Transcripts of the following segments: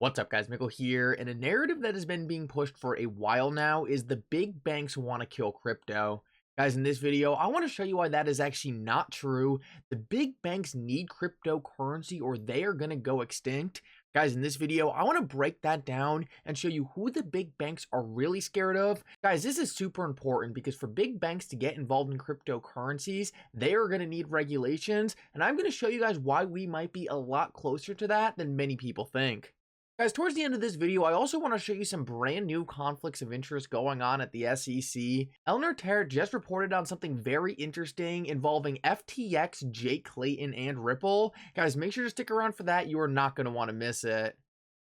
What's up, guys? Mickle here, and a narrative that has been being pushed for a while now is the big banks want to kill crypto. Guys, in this video, I want to show you why that is actually not true. The big banks need cryptocurrency or they are going to go extinct. Guys, in this video, I want to break that down and show you who the big banks are really scared of. Guys, this is super important because for big banks to get involved in cryptocurrencies, they are going to need regulations, and I'm going to show you guys why we might be a lot closer to that than many people think. Guys, towards the end of this video, I also want to show you some brand new conflicts of interest going on at the SEC. Eleanor Terrett just reported on something very interesting involving FTX, Jake Clayton, and Ripple. Guys, make sure to stick around for that. You are not going to want to miss it.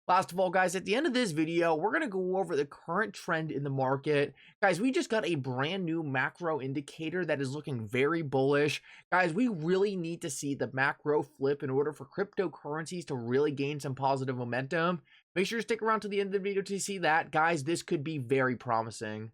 Last of all, guys, at the end of this video, we're going to go over the current trend in the market. Guys, we just got a brand new macro indicator that is looking very bullish. Guys, we really need to see the macro flip in order for cryptocurrencies to really gain some positive momentum. Make sure to stick around to the end of the video to see that. Guys, this could be very promising.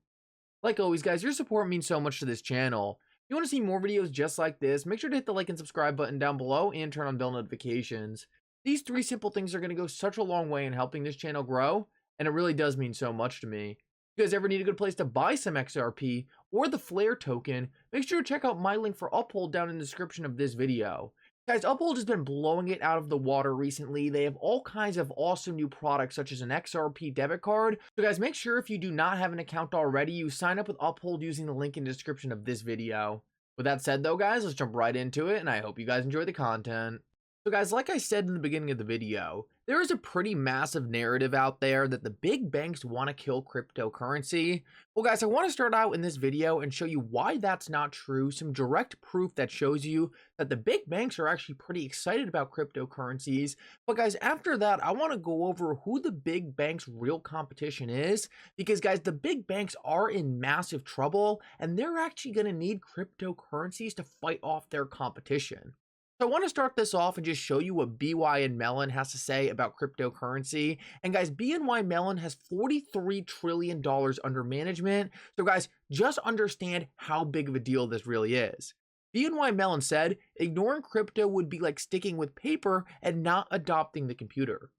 Like always, guys, your support means so much to this channel. If you want to see more videos just like this, make sure to hit the like and subscribe button down below and turn on bell notifications. These three simple things are going to go such a long way in helping this channel grow, and it really does mean so much to me. If you guys ever need a good place to buy some XRP or the Flare token, make sure to check out my link for Uphold down in the description of this video. Guys, Uphold has been blowing it out of the water recently. They have all kinds of awesome new products such as an XRP debit card. So guys, make sure if you do not have an account already, you sign up with Uphold using the link in the description of this video. With that said though, guys, let's jump right into it, and I hope you guys enjoy the content. So guys, like I said in the beginning of the video, there is a pretty massive narrative out there that the big banks want to kill cryptocurrency. Well guys, I want to start out in this video and show you why that's not true, some direct proof that shows you that the big banks are actually pretty excited about cryptocurrencies. But guys, after that, I want to go over who the big banks' real competition is, because guys, the big banks are in massive trouble and they're actually going to need cryptocurrencies to fight off their competition. So I want to start this off and just show you what BNY Mellon has to say about cryptocurrency. And guys, BNY Mellon has $43 trillion under management. So guys, just understand how big of a deal this really is. BNY Mellon said, ignoring crypto would be like sticking with paper and not adopting the computer.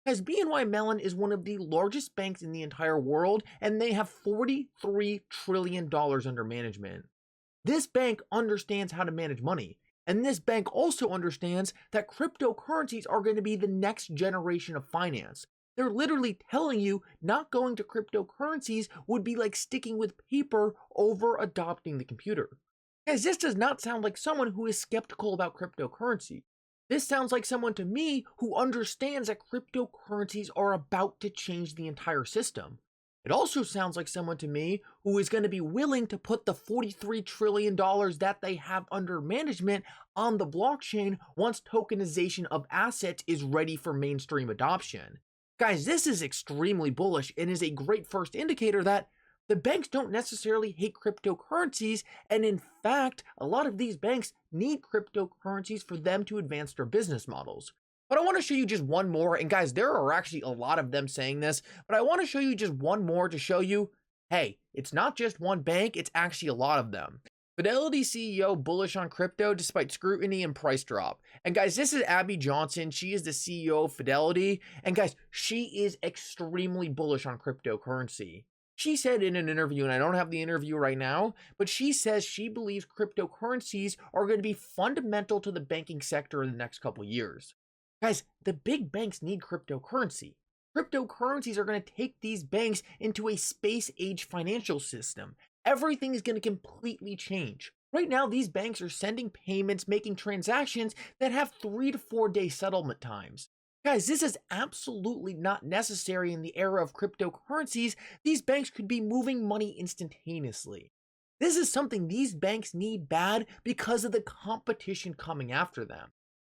Guys, BNY Mellon is one of the largest banks in the entire world, and they have $43 trillion under management. This bank understands how to manage money. And this bank also understands that cryptocurrencies are going to be the next generation of finance. They're literally telling you not going to cryptocurrencies would be like sticking with paper over adopting the computer. Guys, this does not sound like someone who is skeptical about cryptocurrency. This sounds like someone to me who understands that cryptocurrencies are about to change the entire system. It also sounds like someone to me who is going to be willing to put the $43 trillion that they have under management on the blockchain once tokenization of assets is ready for mainstream adoption. Guys, this is extremely bullish and is a great first indicator that the banks don't necessarily hate cryptocurrencies, and in fact, a lot of these banks need cryptocurrencies for them to advance their business models. But I want to show you just one more, and guys, there are actually a lot of them saying this, but I want to show you just one more to show you, hey, it's not just one bank, it's actually a lot of them. Fidelity CEO bullish on crypto despite scrutiny and price drop. And guys, this is Abby Johnson. She is the CEO of Fidelity, and guys, she is extremely bullish on cryptocurrency. She said in an interview, and I don't have the interview right now, but she says she believes cryptocurrencies are going to be fundamental to the banking sector in the next couple years. Guys, the big banks need cryptocurrency. Cryptocurrencies are going to take these banks into a space-age financial system. Everything is going to completely change. Right now, these banks are sending payments, making transactions that have 3 to 4 day settlement times. Guys, this is absolutely not necessary in the era of cryptocurrencies. These banks could be moving money instantaneously. This is something these banks need bad because of the competition coming after them.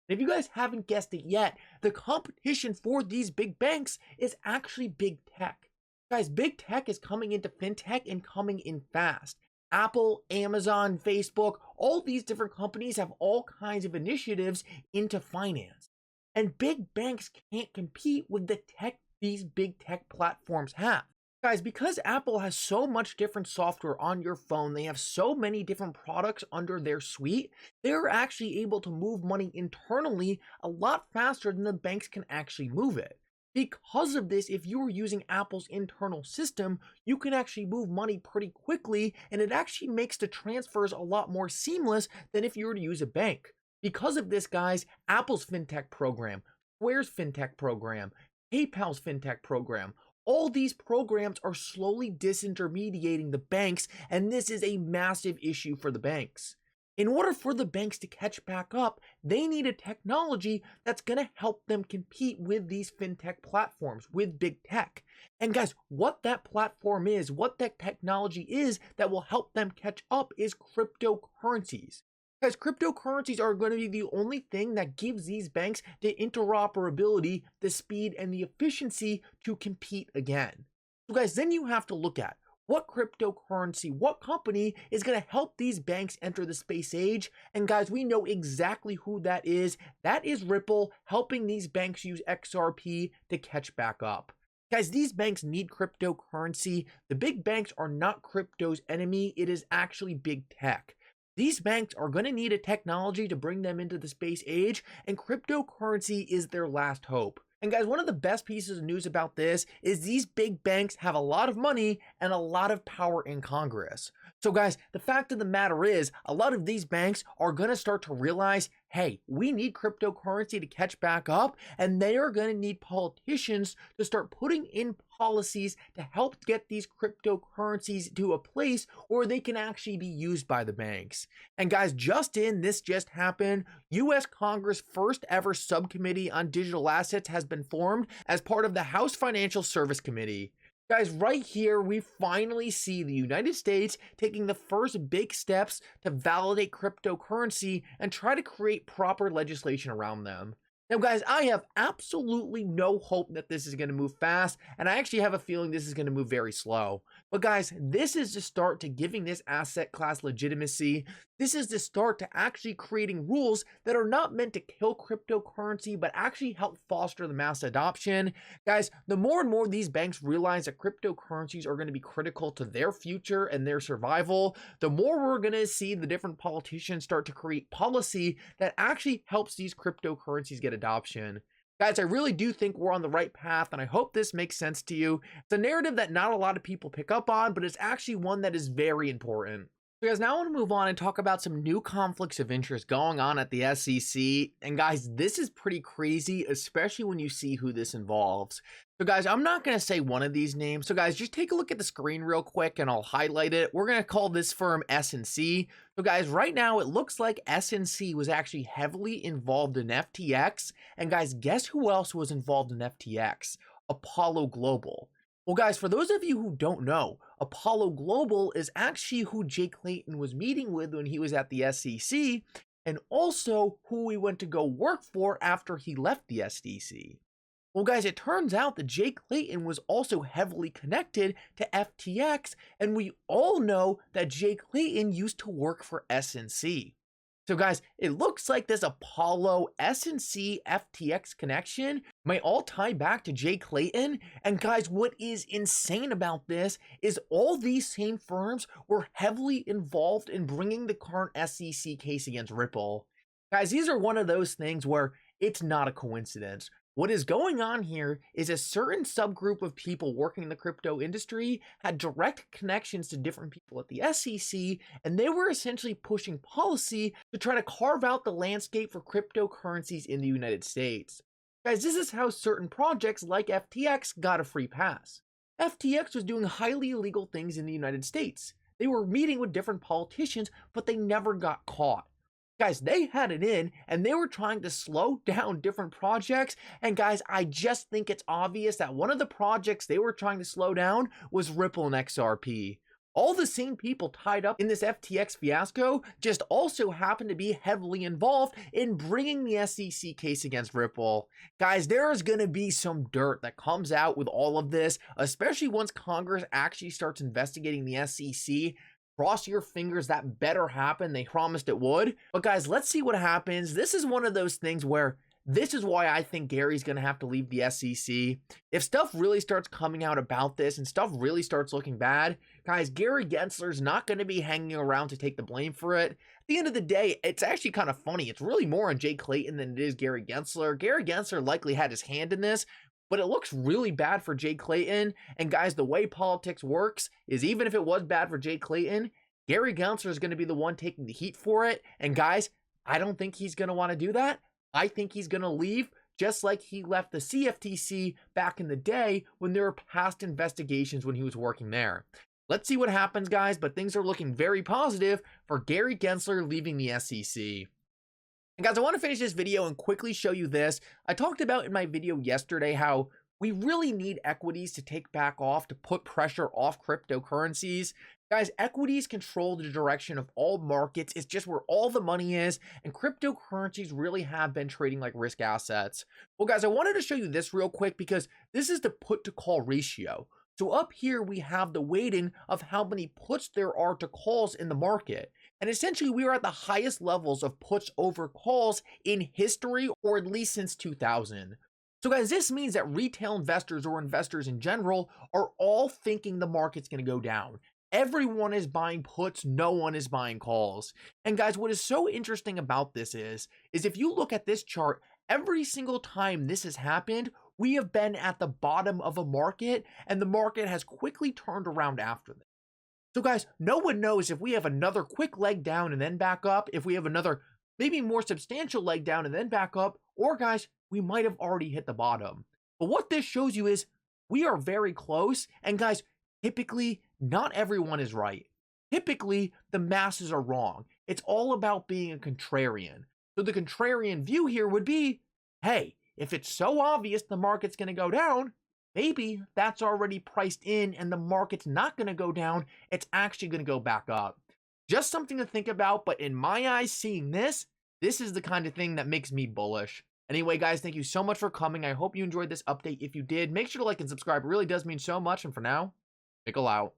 And if you guys haven't guessed it yet, the competition for these big banks is actually big tech. Guys, big tech is coming into fintech and coming in fast. Apple, Amazon, Facebook, all these different companies have all kinds of initiatives into finance. And big banks can't compete with the tech these big tech platforms have. Guys, because Apple has so much different software on your phone, they have so many different products under their suite, they're actually able to move money internally a lot faster than the banks can actually move it. Because of this, if you were using Apple's internal system, you can actually move money pretty quickly, and it actually makes the transfers a lot more seamless than if you were to use a bank. Because of this, guys, Apple's fintech program, Square's fintech program, PayPal's fintech program, all these programs are slowly disintermediating the banks, and this is a massive issue for the banks. In order for the banks to catch back up, they need a technology that's going to help them compete with these fintech platforms, with big tech. And guys, what that platform is, what that technology is that will help them catch up is cryptocurrencies. Guys, cryptocurrencies are going to be the only thing that gives these banks the interoperability, the speed, and the efficiency to compete again. So guys, then you have to look at what cryptocurrency, what company is going to help these banks enter the space age. And guys, we know exactly who that is. That is Ripple, helping these banks use XRP to catch back up. Guys, these banks need cryptocurrency. The big banks are not crypto's enemy. It is actually big tech. These banks are going to need a technology to bring them into the space age, and cryptocurrency is their last hope. And guys, one of the best pieces of news about this is these big banks have a lot of money and a lot of power in Congress. So guys, the fact of the matter is, a lot of these banks are going to start to realize, hey, we need cryptocurrency to catch back up, and they are going to need politicians to start putting in policies to help get these cryptocurrencies to a place where they can actually be used by the banks. And guys, this just happened. US Congress' first ever subcommittee on digital assets has been formed as part of the House Financial Service Committee. Guys, right here, we finally see the United States taking the first big steps to validate cryptocurrency and try to create proper legislation around them. Now, guys, I have absolutely no hope that this is going to move fast, and I actually have a feeling this is going to move very slow. But guys, this is the start to giving this asset class legitimacy. This is the start to actually creating rules that are not meant to kill cryptocurrency, but actually help foster the mass adoption. Guys, the more and more these banks realize that cryptocurrencies are going to be critical to their future and their survival, the more we're going to see the different politicians start to create policy that actually helps these cryptocurrencies get adoption. Guys, I really do think we're on the right path, and I hope this makes sense to you. It's a narrative that not a lot of people pick up on, but it's actually one that is very important. So guys, now I want to move on and talk about some new conflicts of interest going on at the SEC. And guys, this is pretty crazy, especially when you see who this involves. So guys, I'm not going to say one of these names. So guys, just take a look at the screen real quick and I'll highlight it. We're going to call this firm S&C. So guys, right now it looks like S&C was actually heavily involved in FTX. And guys, guess who else was involved in FTX? Apollo Global. Well, guys, for those of you who don't know, Apollo Global is actually who Jay Clayton was meeting with when he was at the SEC, and also who he went to go work for after he left the SEC. Well, guys, it turns out that Jay Clayton was also heavily connected to FTX, and we all know that Jay Clayton used to work for S&C. So guys, it looks like this Apollo S&C FTX connection might all tie back to Jay Clayton. And guys, what is insane about this is all these same firms were heavily involved in bringing the current SEC case against Ripple. Guys, these are one of those things where it's not a coincidence. What is going on here is a certain subgroup of people working in the crypto industry had direct connections to different people at the SEC, and they were essentially pushing policy to try to carve out the landscape for cryptocurrencies in the United States. Guys, this is how certain projects like FTX got a free pass. FTX was doing highly illegal things in the United States. They were meeting with different politicians, but they never got caught. Guys, they had it in, and they were trying to slow down different projects. And guys, I just think it's obvious that one of the projects they were trying to slow down was Ripple and XRP. All the same people tied up in this FTX fiasco just also happen to be heavily involved in bringing the SEC case against Ripple. Guys, there is going to be some dirt that comes out with all of this, especially once Congress actually starts investigating the SEC. Cross your fingers that better happen. They promised it would. But guys, let's see what happens. This is one of those things where this is why I think Gary's going to have to leave the SEC. If stuff really starts coming out about this and stuff really starts looking bad, guys, Gary Gensler's not going to be hanging around to take the blame for it. At the end of the day, it's actually kind of funny. It's really more on Jay Clayton than it is Gary Gensler. Gary Gensler likely had his hand in this, but it looks really bad for Jay Clayton. And guys, the way politics works is even if it was bad for Jay Clayton, Gary Gensler is going to be the one taking the heat for it. And guys, I don't think he's going to want to do that. I think he's going to leave just like he left the CFTC back in the day when there were past investigations when he was working there. Let's see what happens, guys, but things are looking very positive for Gary Gensler leaving the SEC. And guys, I want to finish this video and quickly show you this. I talked about in my video yesterday how we really need equities to take back off to put pressure off cryptocurrencies. Guys, equities control the direction of all markets. It's just where all the money is, and cryptocurrencies really have been trading like risk assets. Well, guys, I wanted to show you this real quick because this is the put to call ratio. So up here, we have the weighting of how many puts there are to calls in the market. And essentially, we are at the highest levels of puts over calls in history, or at least since 2000. So guys, this means that retail investors or investors in general are all thinking the market's going to go down. Everyone is buying puts, no one is buying calls. And guys, what is so interesting about this is if you look at this chart, every single time this has happened, we have been at the bottom of a market, and the market has quickly turned around after this. So guys, no one knows if we have another quick leg down and then back up, if we have another maybe more substantial leg down and then back up, or guys, we might have already hit the bottom. But what this shows you is we are very close, and guys, typically, not everyone is right. Typically, the masses are wrong. It's all about being a contrarian. So the contrarian view here would be, hey, if it's so obvious the market's going to go down, maybe that's already priced in and the market's not going to go down. It's actually going to go back up. Just something to think about, but in my eyes, seeing this is the kind of thing that makes me bullish. Anyway, guys, thank you so much for coming. I hope you enjoyed this update. If you did, make sure to like and subscribe. It really does mean so much. And for now, Mickle out.